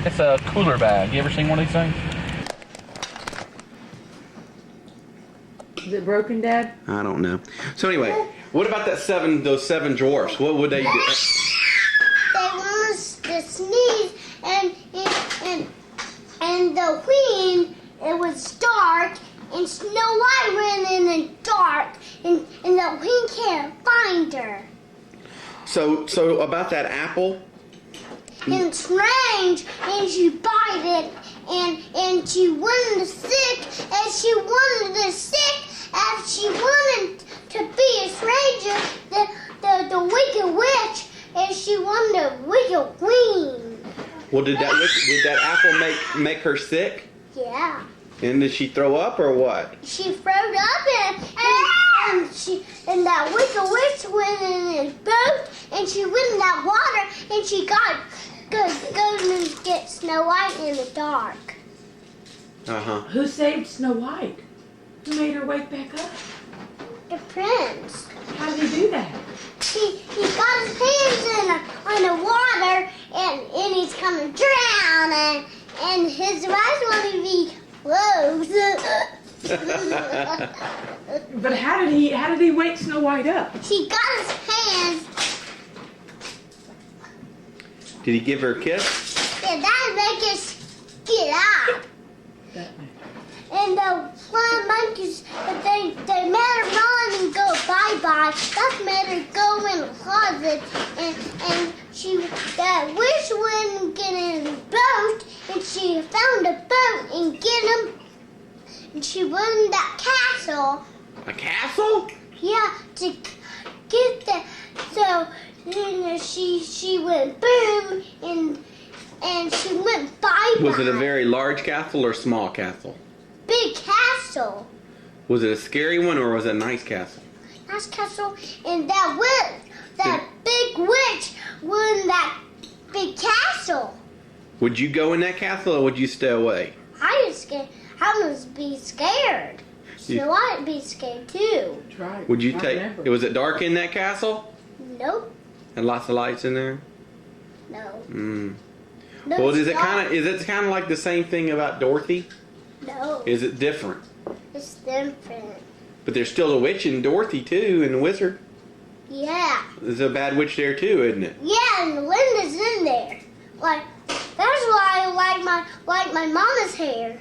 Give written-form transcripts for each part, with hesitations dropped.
It's a cooler bag. You ever seen one of these things? Is it broken, Dad? I don't know. So anyway, what about those seven dwarfs? What would they do? They want us to sneeze, and the queen, it was dark, and Snow White ran in the dark, and the queen can't find her. So about that apple. And it's strange, and she bite it, and she wanted to sick, and she wanted to sick, and she wanted to be a stranger, the wicked witch, and she wanted a wicked queen. Well, did that apple make her sick? Yeah. And did she throw up or what? She froze up, and that wicked witch went in his boat, and she went in that water, and she got go and get Snow White in the dark. Who saved Snow White? Who made her wake back up? The prince. How did he do that? He got his hands on the water, and he's gonna drown, and his eyes want to be closed. But how did he wake Snow White up? He got his hands. Did he give her a kiss? Yeah, that make us get out. And the flying monkeys, they made her run and go bye-bye. That made her go in the closet, and that witch wouldn't get in the boat, and she found a boat and get him, and she went in that castle. A castle? Yeah, to get the, so she went boom, and she went bye-bye. Was it a very large castle or small castle? Big castle. Was it a scary one or was it a nice castle? Nice castle, and that big witch won that big castle. Would you go in that castle or would you stay away? I was scared. I was be scared. Snow White would be scared too. Right. Would you was it dark in that castle? Nope. And lots of lights in there? No. Mm. No, Well, it's is it not. kind of like the same thing about Dorothy? No. Is it different? It's different. But there's still a witch in Dorothy too, and a wizard. Yeah. There's a bad witch there too, isn't it? Yeah, and Linda's in there. Like that's why I like my mama's hair.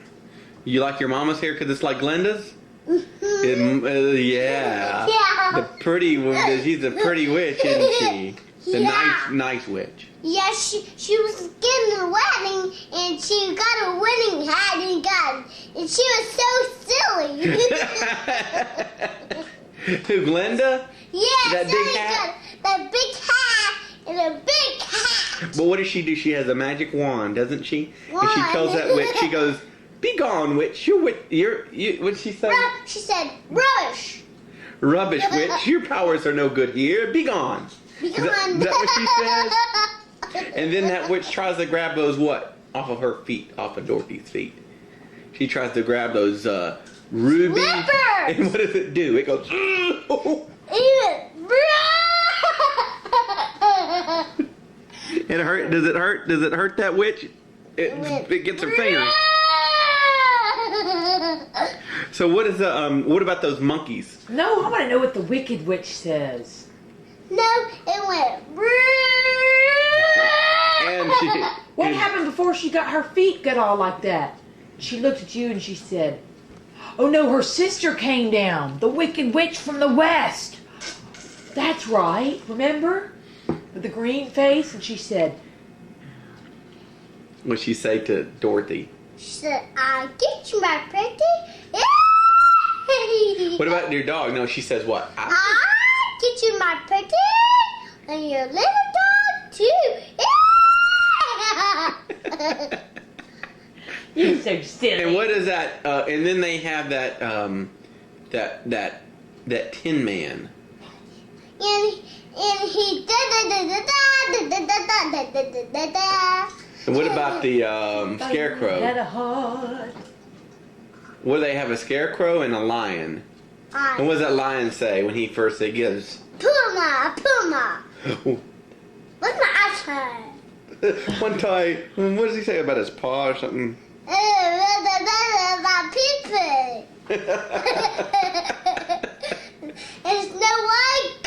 You like your mama's hair because it's like Glenda's? Mhm. Yeah. Yeah. The pretty one. She's a pretty witch, isn't she? The Yeah. nice witch. Yeah, she was getting a wedding, and she got a wedding hat, and she was so silly. Who, Glenda? Yeah, That so big he hat? got that big hat and a big hat. But what does she do? She has a magic wand, doesn't she? And she Wand. tells that witch, she goes, "Be gone, witch. What'd she say? She said, "Rubbish." Rubbish, witch. Your powers are no good here. Be gone. Be Is that what she says? And then that witch tries to grab those what? Off of her feet, off of Dorothy's feet. She tries to grab those rubies. Slippers! And what does it do? It goes. It hurt. Does it hurt? Does it hurt that witch? It gets her finger. So what is the what about those monkeys? No, I want to know what the Wicked Witch says. No, it went. And What happened before she got her feet got all like that? She looked at you and she said, "Oh no, her sister came down, the Wicked Witch from the West." That's right, remember? With the green face, and she said, What'd she say to Dorothy? She said, "I get you, my pretty." What about your dog? No, she says what? I get you, my pretty, and your little dog too. "You're so silly." And what is that? And then they have that that Tin Man. And he And what about the Scarecrow? Had a heart. What do they have? A Scarecrow and a lion. And what does that lion say when he first gives? Puma, Puma. What's my eyesight? One time, what does he say about his paw or something? About people. And Snow White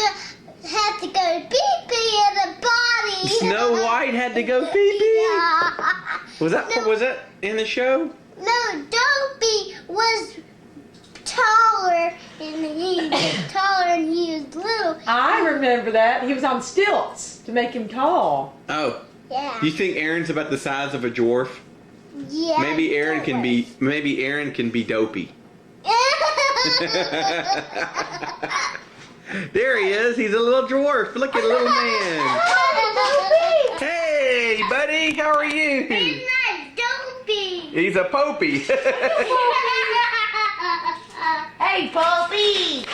had to go pee-pee in the body. Snow White had to go pee-pee? Yeah. Was that in the show? No, Dopey was taller and he was little. I remember that. He was on stilts to make him tall. Oh. Yeah. You think Aaron's about the size of a dwarf? Yeah. Maybe Aaron can be Dopey. There he is. He's a little dwarf. Look at little man. Hey, buddy. How are you? He's not Dopey. He's a popey. Hey, Popey.